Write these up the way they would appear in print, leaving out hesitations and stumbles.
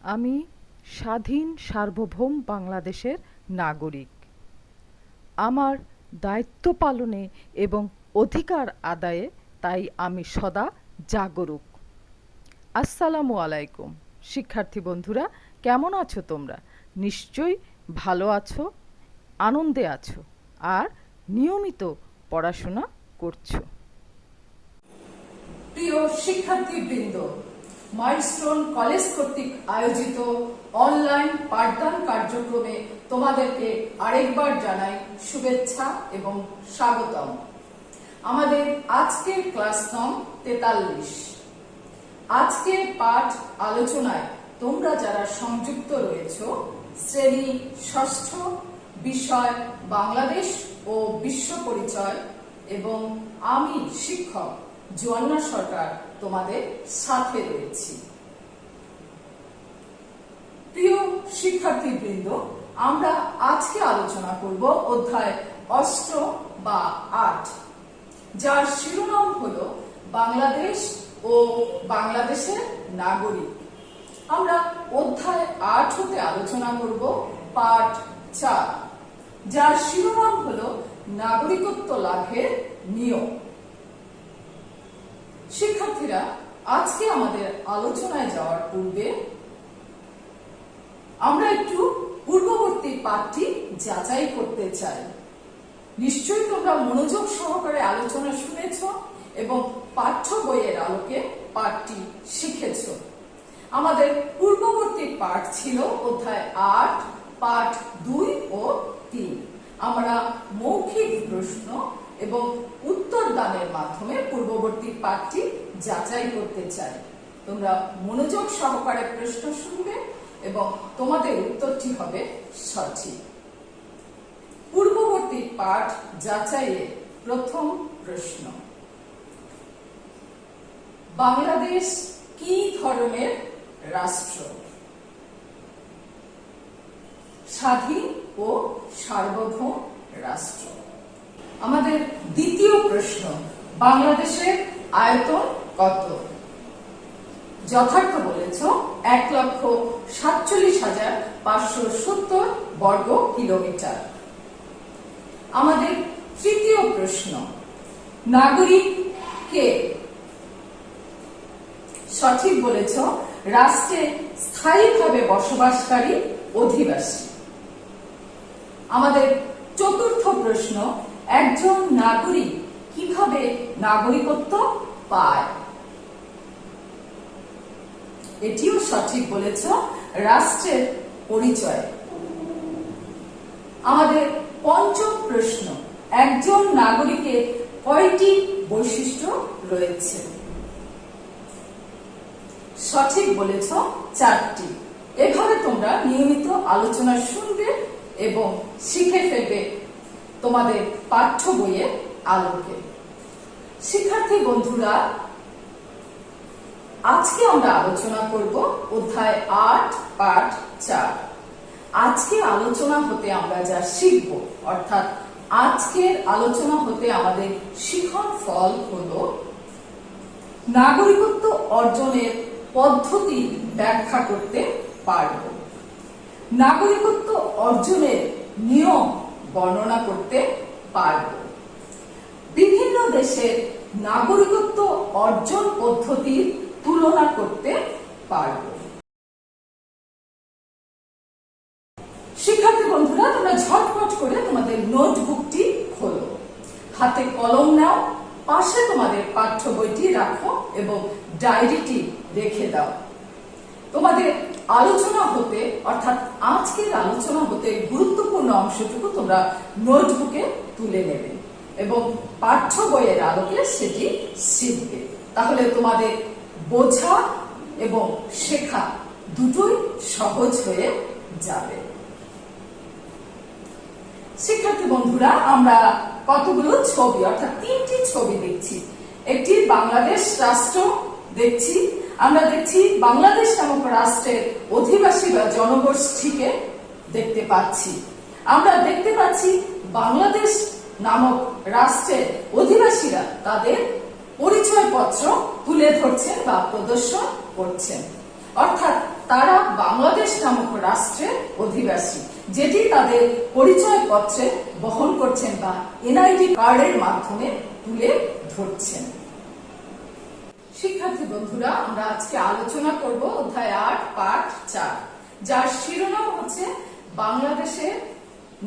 আমি স্বাধীন সার্বভৌম বাংলাদেশের নাগরিক। আমার দায়িত্ব পালনে এবং অধিকার আদায়ে তাই আমি সদা জাগরুক। আসসালামু আলাইকুম শিক্ষার্থী বন্ধুরা, কেমন আছো তোমরা? নিশ্চয়ই ভালো আছো, আনন্দে আছো আর নিয়মিত পড়াশোনা করছো। প্রিয় শিক্ষার্থীবৃন্দ, মাইলস্টোন কলেজ কর্তৃক আয়োজিত অনলাইন পাঠদান কার্যক্রমে তোমাদেরকে আরেকবার জানাই শুভেচ্ছা এবং স্বাগতম। আমাদের আজকের ক্লাস নং 43। আজকের পাঠ আলোচনায় তোমরা যারা সংযুক্ত রয়েছো, শ্রেণী ষষ্ঠ, বিষয় বাংলাদেশ ও বিশ্ব পরিচয়, এবং আমি শিক্ষক জোয়ান্না সরকার তোমাদের সাথে রয়েছি। প্রিয় শিক্ষার্থীবৃন্দ, আমরা আজকে আলোচনা করব অধ্যায় 8 বা 8, যার শিরোনাম হলো বাংলাদেশ ও বাংলাদেশের নাগরিক। আমরা অধ্যায় 8 হতে আলোচনা করব পাঠ 4, যার শিরোনাম হলো নাগরিকত্ব লাভের নিয়ম। শিক্ষার্থীরা, আজকে আমাদের আলোচনায় যাওয়ার পূর্বে আমরা একটু পূর্ববর্তী পাঠটি যাচাই করতে চাই। নিশ্চয়ই তোমরা মনোযোগ সহকারে আলোচনা শুনেছ এবং পাঠ্য বইয়ের আলোকে পাঠটি শিখেছ। আমাদের পূর্ববর্তী পাঠ ছিল অধ্যায় 8, পাঠ 2 ও 3। আমরা মৌখিক প্রশ্ন এবং উত্তর দানের মাধ্যমে পূর্ববর্তী পাঠটি যাচাই করতে চাই। তোমরা মনোযোগ সহকারে প্রশ্ন শুনবে এবং তোমাদের উত্তরটি হবে সঠিক। পূর্ববর্তী পাঠ যাচাইয়ে প্রথম প্রশ্ন: বাংলাদেশ কি ধরনের রাষ্ট্র? স্বাধীন ও সার্বভৌম রাষ্ট্র। আমাদের দ্বিতীয় প্রশ্ন: বাংলাদেশের আয়তন কত? যথার্থ বলেছ, 1,47,570 বর্গ কিলোমিটার। আমাদের তৃতীয় প্রশ্ন: নাগরিক কে? সঠিক বলেছ, রাষ্ট্রে স্থায়ীভাবে বসবাসকারী অধিবাসী। আমাদের চতুর্থ প্রশ্ন: একজন নাগরিক কিভাবে নাগরিকত্ব পায়? এটিও সঠিক বলেছ, রাষ্ট্রের পরিচয়। আমাদের পঞ্চম প্রশ্ন: একজন নাগরিকের কয়টি বৈশিষ্ট্য রয়েছে? সঠিক বলেছ, 4টি। এভাবে তোমরা নিয়মিত আলোচনা শুনবে এবং শিখে ফেলবে তোমাদের পাঠ্য বইয়ের আলোকে। শিক্ষার্থী বন্ধুরা, আজকে আমরা আলোচনা করব অধ্যায় 8, পাঠ 4। আজকে আলোচনা হতে আমরা যা শিখব, অর্থাৎ আজকের আলোচনা হতে আমাদের শিখন ফল হলো নাগরিকত্ব অর্জনের পদ্ধতি ব্যাখ্যা করতে পারব, নাগরিকত্ব অর্জনের নিয়ম বর্ণনা করতে পারব, বিভিন্ন দেশের নাগরিকত্ব অর্জন পদ্ধতির তুলনা করতে পারব। শিক্ষার্থী বন্ধুরা, তোমরা ঝটপট করে তোমাদের নোটবুকটি খোলো, হাতে কলম নাও, পাশে তোমাদের পাঠ্য বইটি রাখো এবং ডায়েরিটি রেখে দাও। তোমাদের আলোচনা হতে, অর্থাৎ আজকের আলোচনা হতে গুরুত্বপূর্ণ অংশটুকু তোমরা নোটবুকে তুলে নেবে এবং পাঠ্য বইয়ের আলোকে সেটি শিখবে। তাহলে তোমাদের বোঝা এবং শেখা দুটোই সহজ হয়ে যাবে। শিক্ষার্থী বন্ধুরা, আমরা কতগুলো ছবি, অর্থাৎ 3টি ছবি দেখছি। একটি বাংলাদেশ রাষ্ট্র দেখছি, আমরা দেখছি বাংলাদেশ নামক রাষ্ট্রের অধিবাসী বা জনগোষ্ঠীকে দেখতে পাচ্ছি। আমরা দেখতে পাচ্ছি বাংলাদেশ নামক রাষ্ট্রের অধিবাসীরা তাদের পরিচয়পত্র তুলে ধরছেন বা প্রদর্শন করছেন, অর্থাৎ তারা বাংলাদেশ নামক রাষ্ট্রের অধিবাসী, যেটি তাদের পরিচয় পত্রে বহন করছেন বা এনআইডি কার্ডের মাধ্যমে তুলে ধরছেন। শিক্ষার্থী বন্ধুরা, আমরা আজকে আলোচনা করব অধ্যায় 8 পাঠ 4, যার শিরোনাম হচ্ছে বাংলাদেশের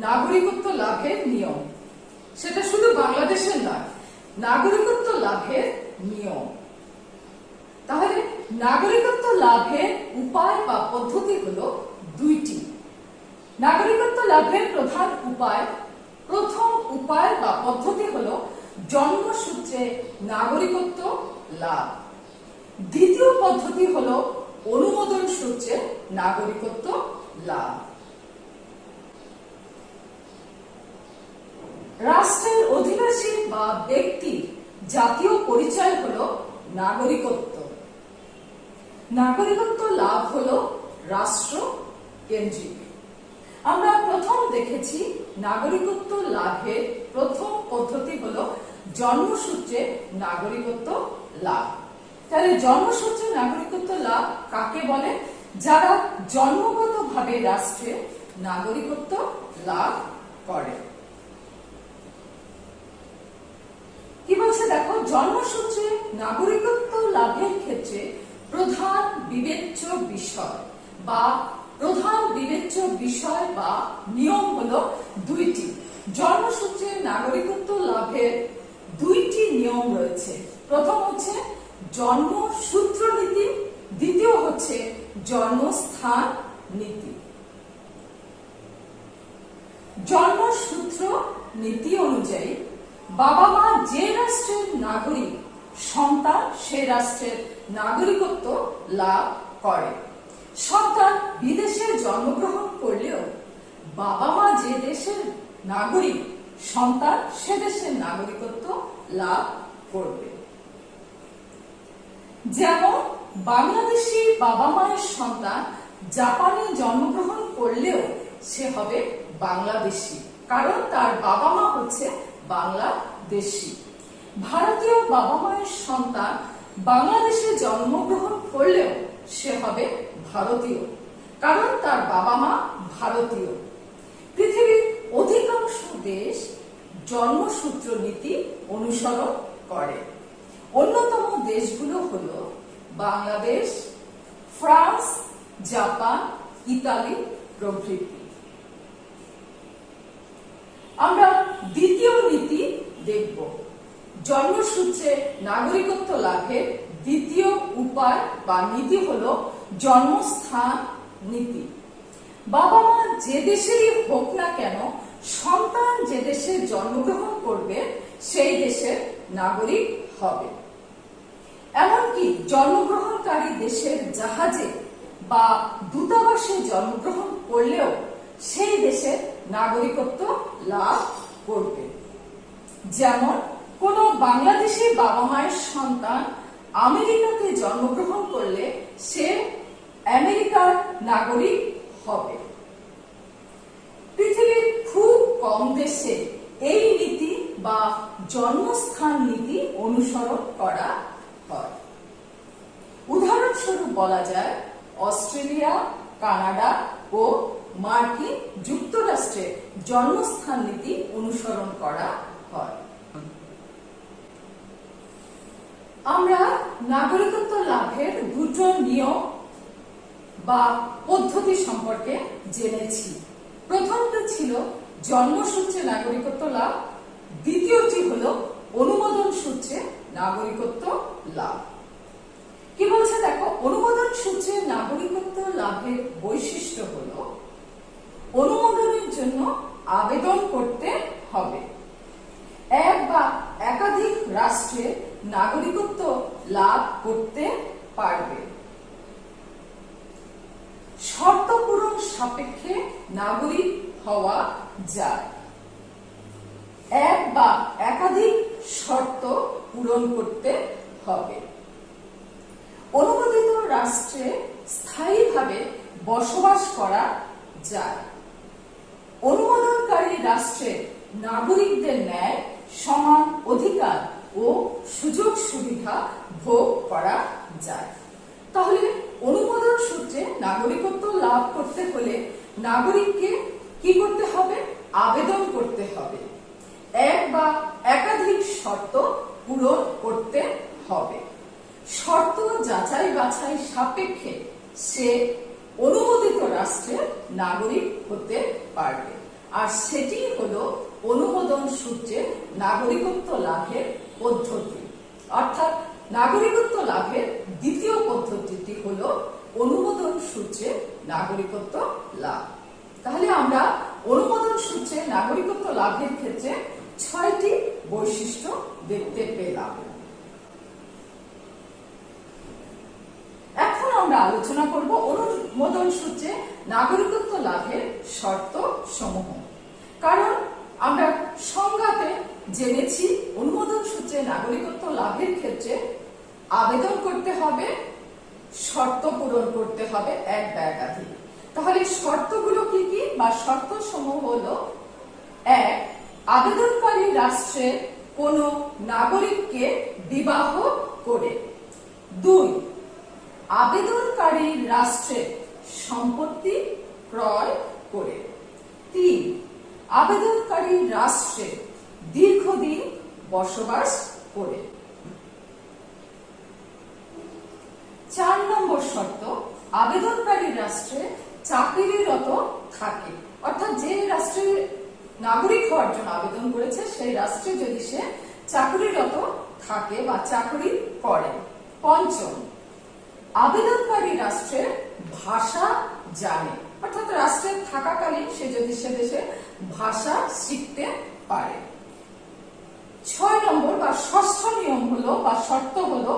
নাগরিকত্ব লাভের নিয়ম। সেটা শুধু বাংলাদেশের নয়, নাগরিকত্ব লাভের নিয়ম। তাহলে নাগরিকত্ব লাভের উপায় বা পদ্ধতি হলো দুইটি। নাগরিকত্ব লাভের প্রথম উপায় বা পদ্ধতি হলো জন্মসূত্রে নাগরিকত্ব লাভ। দ্বিতীয় পদ্ধতি হলো অনুমোদন সূত্রে নাগরিকত্ব লাভ। রাষ্ট্রের অধিবাসী বা ব্যক্তির জাতীয় পরিচয় হলো নাগরিকত্ব। নাগরিকত্ব লাভ হলো রাষ্ট্র কেন্দ্রিক। আমরা প্রথম দেখেছি নাগরিকত্ব লাভের প্রথম পদ্ধতি হলো জন্মসূত্রে নাগরিকত্ব লাভ। তাহলে জন্মসূত্রে নাগরিকত্ব লাভ কাকে বলে? যারা জন্মগতভাবে রাষ্ট্রে নাগরিকত্ব লাভ করে। কি বলছে দেখো, জন্মসূত্রে নাগরিকত্ব লাভের ক্ষেত্রে প্রধান বিবেচ্য বিষয় বা নিয়ম হলো দুইটি। জন্মসূত্রে নাগরিকত্ব লাভের দুইটি নিয়ম রয়েছে। প্রথম হচ্ছে জন্মসূত্র নীতি, দ্বিতীয় হচ্ছে জন্মস্থান নীতি। জন্মসূত্র নীতি অনুযায়ী বাবা মা যে রাষ্ট্রের নাগরিক, সন্তান সে রাষ্ট্রের নাগরিকত্ব লাভ করে। সন্তান বিদেশে জন্মগ্রহণ করলেও বাবা মা যে দেশের নাগরিক, সন্তান সে দেশের নাগরিকত্ব লাভ করবে। যেমন বাংলাদেশি বাবা মায়ের সন্তান জাপানে জন্মগ্রহণ করলেও সে হবে বাংলাদেশি, কারণ তার বাবা মা হচ্ছে বাংলাদেশি। ভারতীয় বাবা মায়ের সন্তান বাংলাদেশে জন্মগ্রহণ করলেও সে হবে ভারতীয়, কারণ তার বাবা মা ভারতীয়। পৃথিবীর অধিকাংশ দেশ জন্মসূত্র নীতি অনুসরণ করে। অন্যতম দেশগুলো হলো বাংলাদেশ, ফ্রান্স, জাপান, ইতালি প্রভৃতি। আমরা দ্বিতীয় নীতি দেখব। জন্মসূত্রে নাগরিকত্ব লাভের দ্বিতীয় উপায় বা নীতি হলো জন্মস্থান নীতি। বাবা মা যে দেশেরই হোক না কেন, সন্তান যে দেশে জন্মগ্রহণ করবে সেই দেশের নাগরিক হবে। এমনকি জন্মগ্রহণকারী দেশের জাহাজে বা দূতাবাসে জন্মগ্রহণ করলেও সেই দেশের নাগরিকত্ব লাভ করবে। যেমন কোন বাংলাদেশি বাবা মায়ের সন্তান আমেরিকাতে জন্মগ্রহণ করলে সে আমেরিকার নাগরিক হবে। পৃথিবীর খুব কম দেশে এই নীতি বা জন্মস্থান নীতি অনুসরণ করা হয়। উদাহরণস্বরূপ বলা যায়, অস্ট্রেলিয়া, কানাডা ও মার্কিন যুক্তরাষ্ট্রে জন্মস্থান নীতি অনুসরণ করা হয়। আমরা নাগরিকত্ব লাভের দুটো নিয়ম বা পদ্ধতি সম্পর্কে জেনেছি। প্রথমটি ছিল জন্মসূত্রে নাগরিকত্ব লাভ, দ্বিতীয়টি হলো অনুমোদন সূত্রে নাগরিকত্ব লাভ। কি বলছে দেখো, অনুমোদন সূত্রে নাগরিকত্ব লাভের বৈশিষ্ট্য হলো অনুমোদনের জন্য আবেদন করতে হবে। এক বা একাধিক রাষ্ট্রে নাগরিকত্ব লাভ করতে পারবে। শর্ত পূরণ সাপেক্ষে নাগরিক হওয়া যায়। এক বা একাধিক শর্ত পূরণ করতে হবে। অনুমোদিত রাষ্ট্রে স্থায়ীভাবে বসবাস করা যায়। অনুমোদনকারী রাষ্ট্রের নাগরিকদের ন্যায় সমান অধিকার ও সুযোগ সুবিধা ভোগ করা যায়। তাহলে অনুমোদন সূত্রে নাগরিকত্ব লাভ করতে হলে নাগরিককে কি করতে হবে? আবেদন করতে হবে। এক বা একাধিক শর্ত পূরণ করতে হবে। শর্ত যাচাই বাছাই সাপেক্ষে সে অনুমোদিত রাষ্ট্রের নাগরিক হতে পারবে, আর সেটি হলো অনুমোদন সূত্রে নাগরিকত্ব লাভের পদ্ধতি। অর্থাৎ নাগরিকত্ব লাভের দ্বিতীয় পদ্ধতিটি হলো অনুমোদন সূত্রে নাগরিকত্ব লাভ। তাহলে আমরা অনুমোদন সূত্রে নাগরিকত্ব লাভের ক্ষেত্রে 6টি বৈশিষ্ট্য দেখতে পেলাম। এখন আমরা আলোচনা করব অনুমোদন সূত্রে নাগরিকত্ব লাভের শর্ত সমূহ। কারণ আমরা সংজ্ঞাতে জেনেছি অনুমোদন সূত্রে নাগরিকত্ব লাভের ক্ষেত্রে আবেদন করতে হবে, শর্ত পূরণ করতে হবে এক বা একাধিক। তাহলে শর্তগুলো কি কি বা শর্ত সমূহ হলো: 1, আবেদনকারী রাষ্ট্রের কোন নাগরিককে বিবাহ করে। 2, আবেদনকারী রাষ্ট্রের সম্পত্তি ক্রয় করে। 3, আবেদনকারী রাষ্ট্রে দীর্ঘদিন বসবাস করে। 4 নম্বর শর্ত, আবেদনকারী রাষ্ট্রে চাকরিরত থাকে। অর্থাৎ যে রাষ্ট্রের নাগরিক হওয়ার জন্য আবেদন করেছে সেই রাষ্ট্রে যদি সে চাকরিরত থাকে বা চাকরি করে। 5, আবেদনকারী রাষ্ট্রের ভাষা জানে। অর্থাৎ রাষ্ট্রে থাকাকালীন সে যদি সে দেশে ভাষা শিখতে পারে। 6 নম্বর বা ষষ্ঠ নিয়ম হলো বা শর্ত হলো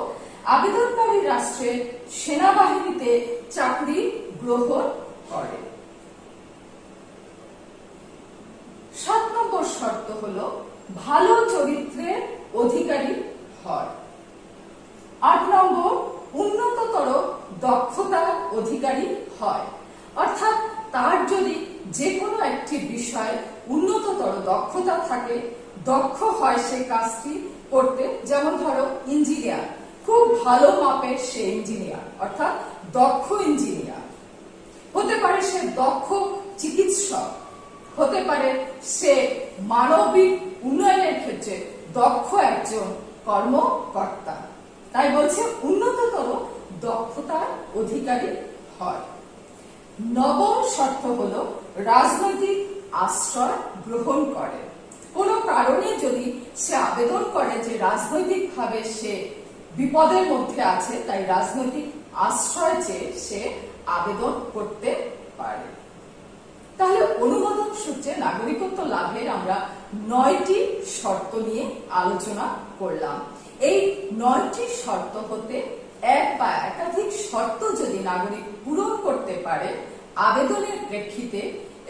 আবেদনকারী রাষ্ট্রের সেনাবাহিনীতে চাকরি গ্রহণ করে। 7 নম্বর শর্ত হলো ভালো চরিত্রের অধিকারী হয়। 8 নম্বর উন্নততর দক্ষতার অধিকারী হয়। অর্থাৎ তার যদি যে কোনো একটি বিষয়ে উন্নততর দক্ষতা থাকে, দক্ষ হয় সে কাজটি করতে। যেমন ধরো ইঞ্জিনিয়ার, খুব ভালো মাপের সে ইঞ্জিনিয়ার, অর্থাৎ দক্ষ ইঞ্জিনিয়ার হতে পারে। সে দক্ষ চিকিৎসক হতে পারে। সে মানবিক উন্নয়নের ক্ষেত্রে দক্ষ একজন কর্মকর্তা। তাই বলছে উন্নততর দক্ষতার অধিকারী হয়। 9 শর্ত হলো রাজনৈতিক আশ্রয় গ্রহণ করে। কোনো কারণে যদি সে আবেদন করে যে রাজনৈতিকভাবে সে বিপদের মধ্যে আছে, তাই রাজনৈতিক আশ্রয় চেয়ে সে আবেদন করতে পারে। তাহলে অনুমোদন সূত্রে নাগরিকত্ব লাভের আমরা 9টি শর্ত নিয়ে আলোচনা করলাম। এই 9টি শর্ত হতে এক বা একাধিক শর্ত যদি নাগরিক পূরণ করতে পারে আবেদনের প্রেক্ষিতে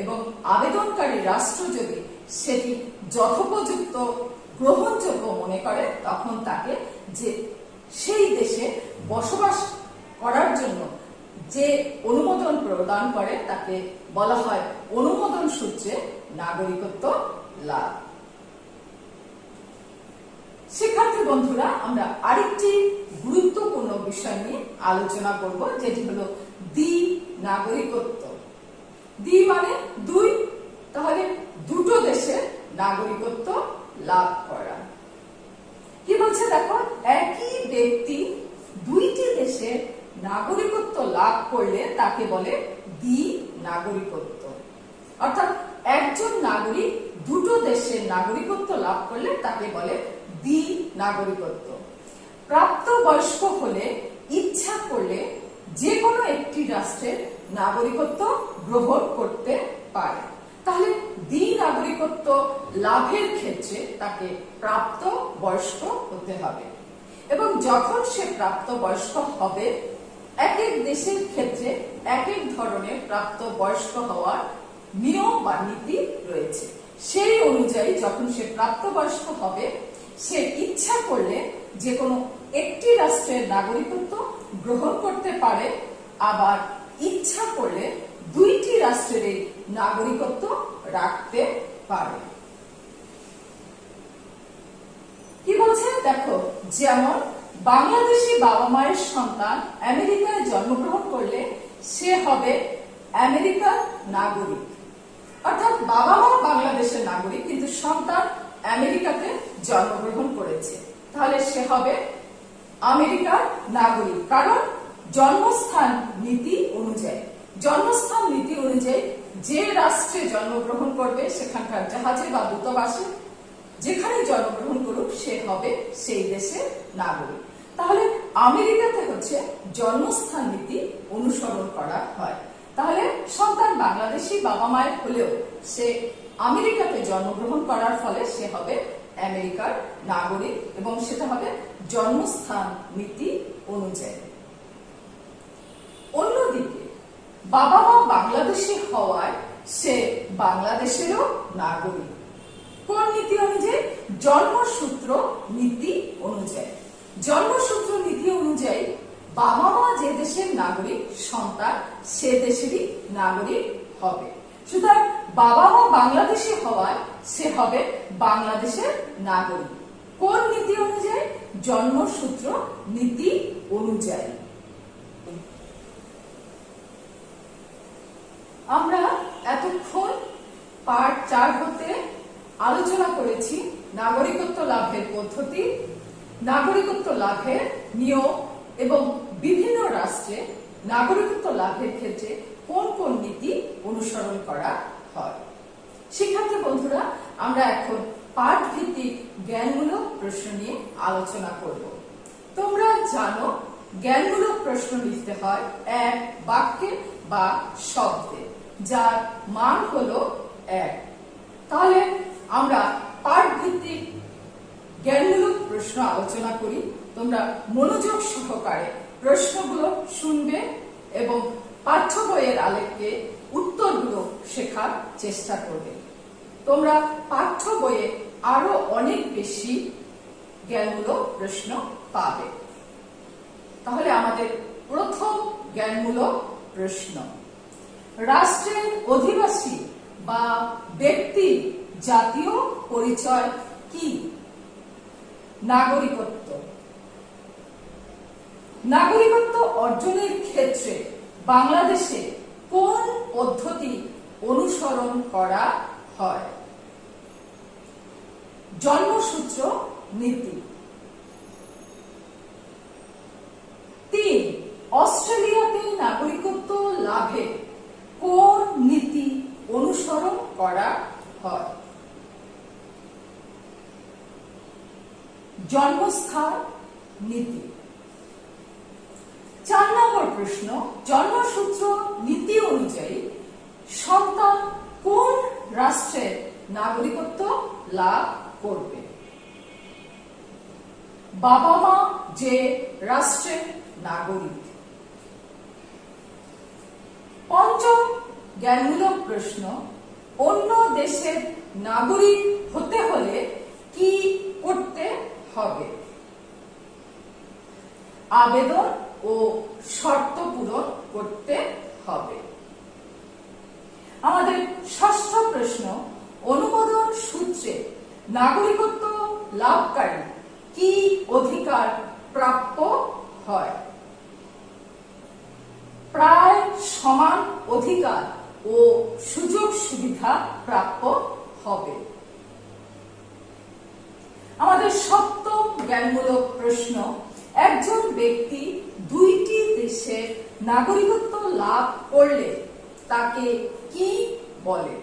এবং আবেদনকারী রাষ্ট্র যদি সেটি যথোপযুক্ত গ্রহণযোগ্য মনে করে, তখন তাকে যে সেই দেশে বসবাস করার জন্য যে অনুমোদন প্রদান করে তাকে বলা হয় অনুমোদন সূত্রে নাগরিকত্ব লাভ। শিক্ষার্থী বন্ধুরা, আমরা আরেকটি গুরুত্বপূর্ণ বিষয় নিয়ে আলোচনা করব, যেটি হলো দ্বি নাগরিকত্ব। দ্বি মানে 2, তাহলে দুটো দেশের নাগরিকত্ব লাভ করা। কি বলছে দেখো, একই ব্যক্তি 2টি দেশের নাগরিকত্ব লাভ করলে তাকে বলে দ্বি নাগরিকত্ব। অর্থাৎ একজন নাগরিক দুটো দেশের নাগরিকত্ব লাভ করলে তাকে বলে দ্বি নাগরিকত্ব। প্রাপ্তবয়স্ক হলে ইচ্ছা করলে যে কোনো একটি রাষ্ট্রের নাগরিকত্ব গ্রহণ করতে পারে। তাহলে দ্বি নাগরিকত্ব লাভের ক্ষেত্রে তাকে প্রাপ্তবয়স্ক হতে হবে, এবং যখন সে প্রাপ্তবয়স্ক হবে এক এক দেশের ক্ষেত্রে এক এক ধরনের প্রাপ্তবয়স্ক হওয়ার নিয়ম বা নীতি রয়েছে। সেই অনুযায়ী যখন সে প্রাপ্তবয়স্ক হবে সে ইচ্ছা করলে যে কোনো একটি রাষ্ট্রের নাগরিকত্ব গ্রহণ করতে পারে, আবার ইচ্ছা করলে 2টি রাষ্ট্রের নাগরিকত্ব রাখতে পারে। কি বলছে দেখো, যেমন বাংলাদেশি বাবা মায়ের সন্তান আমেরিকায় জন্মগ্রহণ করলে সে হবে আমেরিকার নাগরিক। অর্থাৎ বাবা মা বাংলাদেশের নাগরিক কিন্তু সন্তান আমেরিকাতে জন্মগ্রহণ করেছে, তাহলে সে হবে আমেরিকার নাগরিক। কারণ জন্মস্থান নীতি অনুযায়ী যে রাষ্ট্রে জন্মগ্রহণ করবে সেখানকার জাহাজে বা দূতাবাসে যেখানে জন্মগ্রহণ করুক সে হবে সেই দেশের নাগরিক। তাহলে আমেরিকাতে হচ্ছে জন্মস্থান নীতি অনুসরণ করা হয়। তাহলে সন্তান বাংলাদেশি বাবা মায়ের হলেও সে আমেরিকাতে জন্মগ্রহণ করার ফলে সে হবে আমেরিকার নাগরিক এবং সেটা হবে জন্মস্থান নীতি অনুযায়ী। অন্যদিকে বাবা মা বাংলাদেশি হওয়ায় সে বাংলাদেশেরও নাগরিক। কোন নীতি অনুযায়ী? জন্মসূত্র নীতি অনুযায়ী। জন্মসূত্র নীতি অনুযায়ী বাবা মা যে দেশের নাগরিক সন্তান সে দেশেরই নাগরিক হবে। সুতরাং বাবা মা বাংলাদেশি হওয়ায় সে হবে বাংলাদেশের নাগরিক। কোন নীতি অনুযায়ী? জন্মসূত্র নীতি অনুযায়ী। আমরা এতক্ষণ পার্ট 4 হতে আলোচনা করেছি নাগরিকত্ব লাভের পদ্ধতি, নাগরিকত্ব লাভের নিয়ম এবং বিভিন্ন রাষ্ট্রে নাগরিকত্ব লাভের ক্ষেত্রে কোন কোন নীতি অনুসরণ করা হয়। শিক্ষার্থী বন্ধুরা, আমরা এখন পাঠ ভিত্তিক জ্ঞানমূলক প্রশ্ন নিয়ে আলোচনা করব। তোমরা জানো জ্ঞানমূলক প্রশ্ন লিখতে হয় এক বাক্যে বা শব্দে, যার মান হলো 1। তাহলে আমরা পাঠ ভিত্তিক জ্ঞানমূলক প্রশ্ন আলোচনা করি। তোমরা মনোযোগ সহকারে প্রশ্নগুলো শুনবে এবং পাঠ্য বইয়ের আলোকে উত্তরগুলো শেখার চেষ্টা করবে। তোমরা পাঠ্য বইয়ে আরো অনেক বেশি জ্ঞানমূলক প্রশ্ন পাবে। তাহলে আমাদের প্রথম জ্ঞানমূলক প্রশ্ন, রাষ্ট্রের অধিবাসী বা ব্যক্তির জাতীয় পরিচয় কি? নাগরিকত্ব। নাগরিকত্ব অর্জনের ক্ষেত্রে বাংলাদেশে কোন পদ্ধতি অনুসরণ করা হয়? জন্মসূত্র নীতি। 3, অস্ট্রেলিয়াতে নাগরিকত্ব লাভে কোন নীতি অনুসরণ করা হয়? জন্মস্থান নীতি। 4 নম্বর প্রশ্ন, জন্মসূত্র নীতি অনুযায়ী সন্তান কোন রাষ্ট্রের নাগরিকত্ব লাভ করবে? বাবা মা যে রাষ্ট্রের নাগরিক। পঞ্চম জ্ঞানমূলক প্রশ্ন, অন্য দেশের নাগরিক হতে হলে কি করতে হবে? আবেদন ও শর্ত পূরণ করতে হবে। আমাদের ষষ্ঠ প্রশ্ন, অনুমোদন সূত্রে নাগরিকত্ব লাভকারী কি অধিকার প্রাপ্য হয়? প্রায় সমান অধিকার ও সুযোগ সুবিধা প্রাপ্য হবে। আমাদের সপ্তম জ্ঞানমূলক প্রশ্ন, একজন ব্যক্তি 2টি দেশের নাগরিকত্ব লাভ করলে তাকে কি বলে?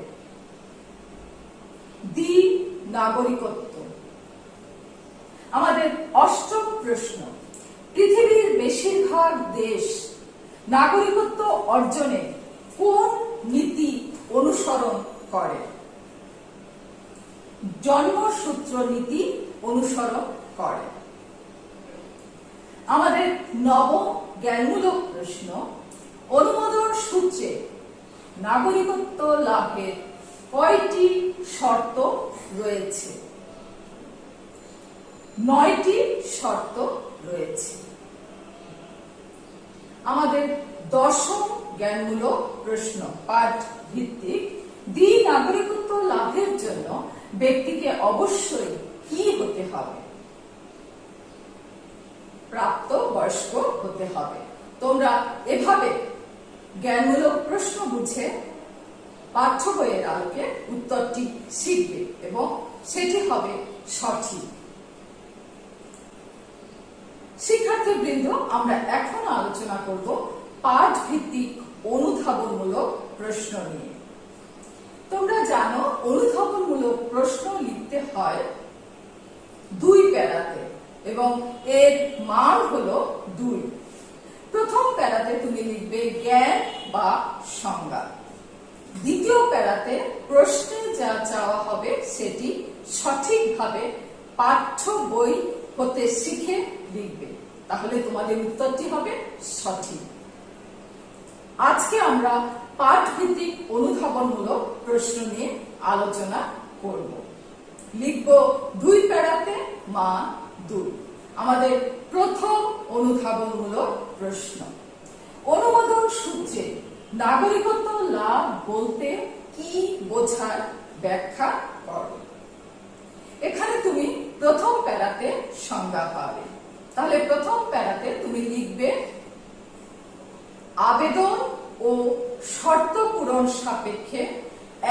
দ্বি-নাগরিকত্ব। আমাদের অষ্টম প্রশ্ন, পৃথিবীর বেশিরভাগ দেশ নাগরিকত্ব অর্জনে কোন নীতি অনুসরণ করে? জন্মসূত্র নীতি অনুসরণ করে। আমাদের নবম জ্ঞানমূলক প্রশ্ন, অনুমোদন সূত্রে নাগরিকত্ব লাভের কয়টি শর্ত রয়েছে? 9টি শর্ত রয়েছে। আমাদের দশম জ্ঞানমূলক প্রশ্ন, পাঠ ভিত্তিক, দ্বি-নাগরিকত্ব লাভের জন্য ব্যক্তিকে অবশ্যই কি হতে হবে? প্রাপ্ত বয়স্ক হতে হবে। তোমরা এভাবে জ্ঞানমূলক প্রশ্ন বুঝে পাঠ্য বইয়ের আলোকে উত্তরটি শিখবে এবং সেটি হবে সঠিক। শিক্ষার্থীবৃন্দ, আমরা এখন আলোচনা করব পাঠ ভিত্তিক অনুধাবনমূলক প্রশ্ন নিয়ে। তোমরা জানো অনুধাবনমূলক প্রশ্ন লিখতে হয় 2 প্যারাতে এবং এর মান হলো 2। প্রথম প্যারাতে তুমি লিখবে জ্ঞান বা সংজ্ঞা। দ্বিতীয় প্যারাতে প্রশ্নে যা চাওয়া হবে সেটি সঠিকভাবে পাঠ্য বই হতে শিখে লিখবে, তাহলে তোমাদের উত্তরটি হবে সঠিক। আজকে আমরা পাঠ ভিত্তিক অনুধাবনমূলক প্রশ্ন নিয়ে আলোচনা করব। লিখব 2 প্যারাতে, মান 2। আমাদের প্রথম অনুধাবনমূলক প্রশ্ন, অনুমোদন সূত্রে নাগরিকত্ব লাভ বলতে কি বোঝায় ব্যাখ্যা করো। এখানে তুমি প্রথম প্যারাতে সংজ্ঞা পাবে। তাহলে প্রথম প্যারাতে তুমি লিখবে আবেদন ও শর্ত পূরণ সাপেক্ষে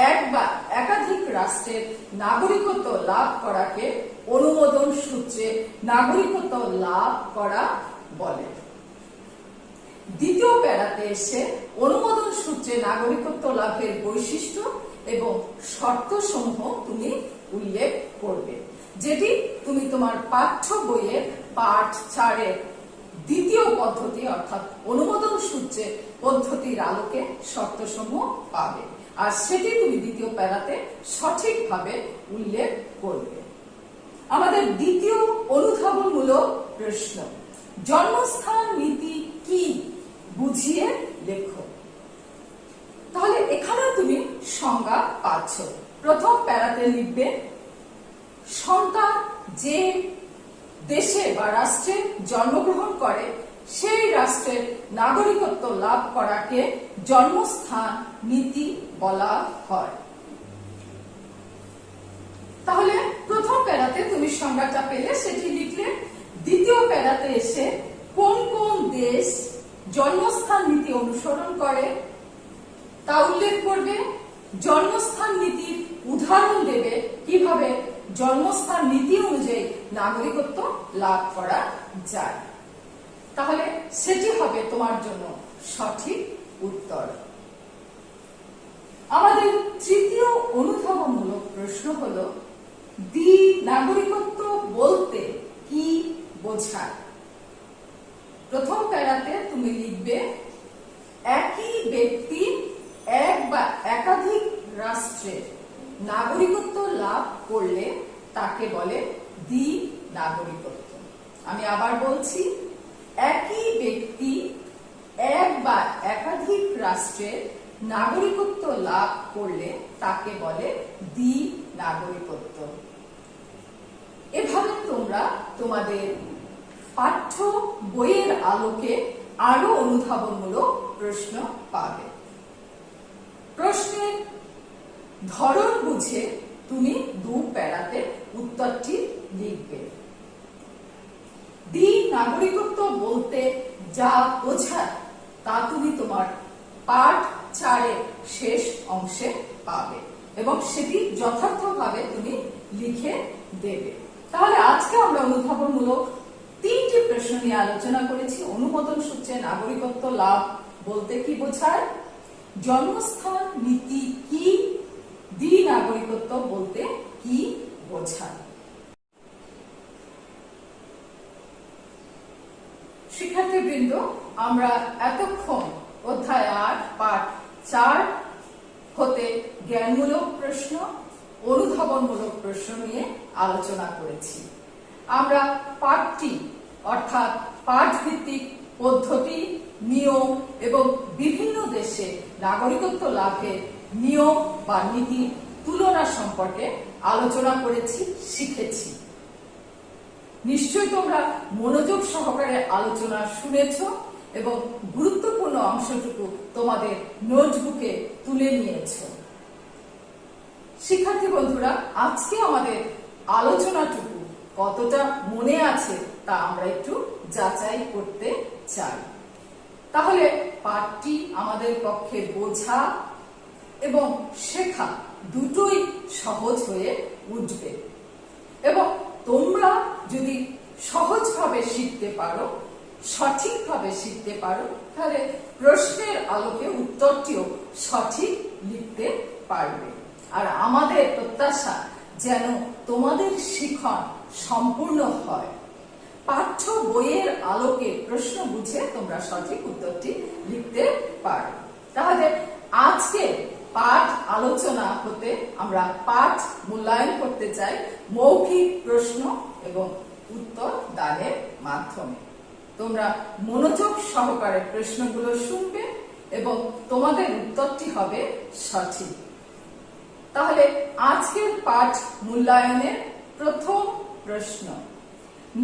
এক বা একাধিক রাষ্ট্রের নাগরিকত্ব লাভ করাকে অনুমোদন সূত্রে নাগরিকত্ব লাভ করা বলে। দ্বিতীয় প্যারাতে এসে অনুমোদন সূত্রে নাগরিকত্ব লাভের বৈশিষ্ট্য এবং শর্ত সমূহ তুমি উল্লেখ করবে, যেটি তুমি তোমার পাঠ্য বইয়ের পাঠ 4-এর দ্বিতীয় পদ্ধতি অর্থাৎ অনুমোদন সূত্রে পদ্ধতির আলোকে শর্তসমূহ পাবে, আর সেটি তুমি দ্বিতীয় প্যারাতে সঠিকভাবে উল্লেখ করবে। আমাদের দ্বিতীয় অনুধাবনমূলক প্রশ্ন, জন্মস্থান নীতি কি বুঝিয়ে লেখো। তাহলে এখানে তুমি সংজ্ঞা পাচ্ছ। প্রথম প্যারাতে লিখবে সন্তান যে দেশে বা রাষ্ট্রে জন্মগ্রহণ করে সেই রাষ্ট্রের নাগরিকত্ব লাভ করাকে জন্মস্থান নীতি বলা হয়। তাহলে প্রথম প্যারাতে তুমি সংজ্ঞাটা পেলে, সেটি লিখলে। দ্বিতীয় প্যারাতে এসে কোন কোন দেশ জন্মস্থান নীতি অনুসরণ করে তা উল্লেখ করবে। জন্মস্থান নীতির উদাহরণ দেবে কিভাবে জন্মস্থান নীতি অনুযায়ী নাগরিকত্ব লাভ করা যায়, তাহলে সেটি হবে তোমার জন্য সঠিক উত্তর। আমাদের তৃতীয় অনুধাবনমূলক প্রশ্ন হলো নাগরিকত্ব বলতে কি বোঝায়। প্রথম প্যারাতে তুমি লিখবে একই ব্যক্তি এক বা একাধিক রাষ্ট্রের নাগরিকত্ব লাভ করলে তাকে বলে নাগরিকত্ব। আমি আবার বলছি, একই ব্যক্তি এক বা একাধিক রাষ্ট্রের নাগরিকত্ব লাভ করলে তাকে বলে নাগরিকত্ব। এভাবে তোমরা তোমাদের পাঠ্য বইয়ের আলোকে আরো অনুধাবনমূলক প্রশ্ন পাবে। প্রশ্নের ধরন বুঝে তুমি 2 প্যারাতে উত্তরটি লিখবে। নাগরিকত্ব বলতে যা বোঝায় তা তুমি তোমার পাঠ 4-এর শেষ অংশে পাবে এবং সেটি যথার্থভাবে তুমি লিখে দেবে। তাহলে আজকে আমরা অনুধাবনমূলক 3টি প্রশ্ন নিয়ে আলোচনা করেছি। অনুমোদন সূত্রে নাগরিকত্ব লাভ বলতে কি বোঝায়, জন্মস্থান নীতি কি, নাগরিকত্ব বলতে কি বোঝায়। শিক্ষার্থীবৃন্দ, আমরা এতক্ষণ অধ্যায় 8 পাঠ 4 হতে জ্ঞানমূলক প্রশ্ন, অনুধাবনমূলক প্রশ্ন নিয়ে আলোচনা করেছি। আমরা পাঠটি অর্থাৎ পাঠ ভিত্তিক পদ্ধতি, নিয়ম এবং বিভিন্ন দেশে নাগরিকত্ব লাভের নিয়ম বা নীতি তুলনা সম্পর্কে আলোচনা করেছি, শিখেছি। নিশ্চয়ই তোমরা মনোযোগ সহকারে আলোচনা শুনেছ এবং গুরুত্বপূর্ণ অংশটুকু তোমাদের নোটবুকে তুলে নিয়েছ। শিক্ষার্থী বন্ধুরা, আজকে আমাদের আলোচনাটুকু কতটা মনে আছে তা আমরা একটু যাচাই করতে চাই। তাহলে পাঠটি আমাদের পক্ষে বোঝা এবং শেখা দুটোই সহজ হয়ে উঠবে। এবং তোমরা যদি সহজভাবে শিখতে পারো, সঠিকভাবে শিখতে পারো, তাহলে প্রশ্নের আলোকে উত্তরটিও সঠিক লিখতে পারবে। আর আমাদের প্রত্যাশা যেন তোমাদের শিখন সম্পূর্ণ হয়। পাঠ্য বইয়ের আলোকে প্রশ্ন বুঝে তোমরা সঠিক উত্তরটি লিখতে পারো। তাহলে আজকে পাঠ আলোচনা হতে আমরা পাঠ মূল্যায়ন করতে চাই মৌখিক প্রশ্ন এবং উত্তর দানের মাধ্যমে। তোমরা মনোযোগ সহকারে প্রশ্নগুলো শুনবে এবং তোমাদের উত্তরটি হবে সঠিক। তাহলে আজকের পাঠ মূল্যায়নের প্রথম প্রশ্ন,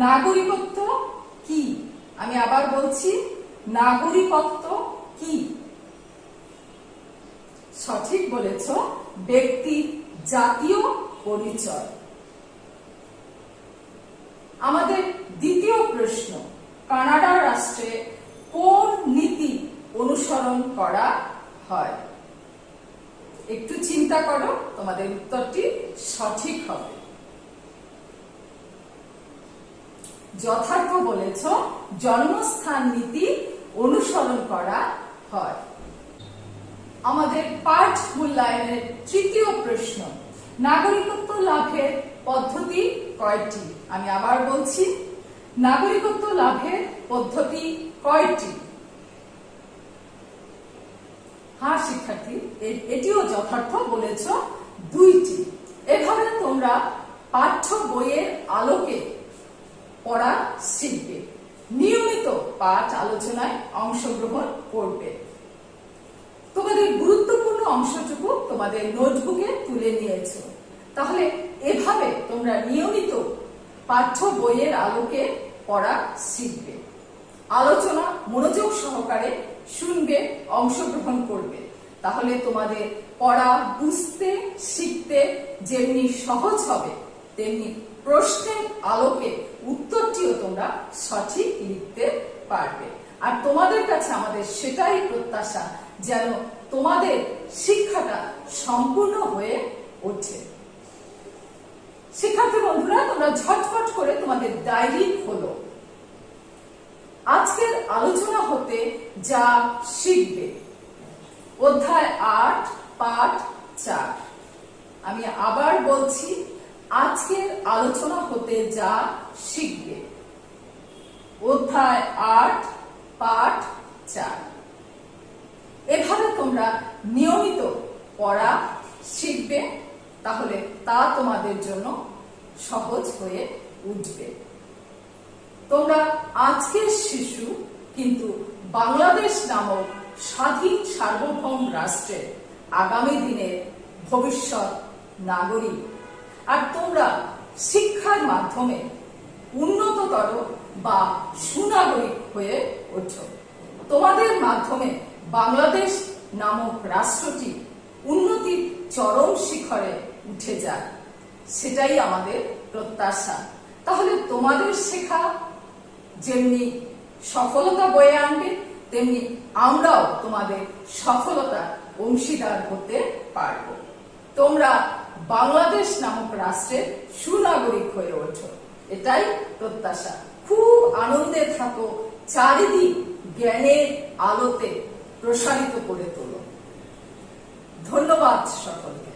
নাগরিকত্ব কি? আমি আবার বলছি, নাগরিকত্ব কি? সঠিক বলেছ, ব্যক্তির জাতীয় পরিচয়। আমাদের দ্বিতীয় প্রশ্ন, কানাডা রাষ্ট্রে কোন নীতি অনুসরণ করা হয়? একটু চিন্তা করো, তোমাদের উত্তরটি সঠিক হবে। যথার্থ বলেছ, জন্মস্থান নীতি অনুসরণ করা হয়। আমাদের পাঠ মূল্যায়নের তৃতীয় প্রশ্ন, নাগরিকত্ব লাভের পদ্ধতি কয়টি? আমি আবার বলছি, নাগরিকত্ব লাভের পদ্ধতি কয়টি? হ্যাঁ শিক্ষার্থী, এটিও যথার্থ বলেছ, দুইটি। এভাবে তোমরা পাঠ্য বইয়ের আলোকে পড়া শিখবে, নিয়মিত পাঠ আলোচনায় অংশগ্রহণ করবে। তোমাদের গুরুত্বপূর্ণ অংশটুকু তোমাদের নোটবুকে তুলে নিয়েছ। তাহলে এভাবে তোমরা নিয়মিত পাঠ্য বইয়ের আলোকে পড়া শিখবে, আলোচনা মনোযোগ সহকারে শুনবে, অংশগ্রহণ করবে। তাহলে তোমাদের পড়া বুঝতে শিখতে যেমনি সহজ হবে, তেমনি প্রশ্নের আলোকে উত্তরটিও তোমরা সঠিক লিখতে পারবে। আর তোমাদের কাছে আমাদের সেটাই প্রত্যাশা, যেন তোমাদের শিক্ষাটা সম্পূর্ণ হয়ে ওঠে। শিক্ষার্থী বন্ধুরা, তোমরা ঝটফট করে তোমাদের ডায়েরি খোলো। আজকের আলোচনা হতে যা শিখবে, অধ্যায় 8 পাঠ 4। আমি আবার বলছি, আজকের আলোচনা হতে যা শিখবে, অধ্যায় 8 পাঠ 4। এভাবে তোমরা নিয়মিত পড়া শিখবে, তাহলে তা তোমাদের জন্য সহজ হয়ে উঠবে। তোমরা আজকের শিশু, কিন্তু বাংলাদেশ নামক স্বাধীন সার্বভৌম রাষ্ট্রের আগামী দিনের ভবিষ্যৎ নাগরিক। আর তোমরা শিক্ষার মাধ্যমে উন্নততর বা সুনাগরিক হয়ে ওঠো। তোমাদের মাধ্যমে বাংলাদেশ নামক রাষ্ট্রটি উন্নতির চরম শিখরে উঠে যায়, সেটাই আমাদের প্রত্যাশা। তাহলে তোমাদের শেখা যেমনি সফলতা বয়ে আনবে, তেমনি আমরাও তোমাদের সফলতা অংশীদার হতে পারব। তোমরা বাংলাদেশ নামক রাষ্ট্রের সুনাগরিক হয়ে ওঠো, এটাই প্রত্যাশা। খুব আনন্দে থাকো, চারিদিক জ্ঞানের আলোতে প্রসারিত করে তোলো। ধন্যবাদ সকলকে।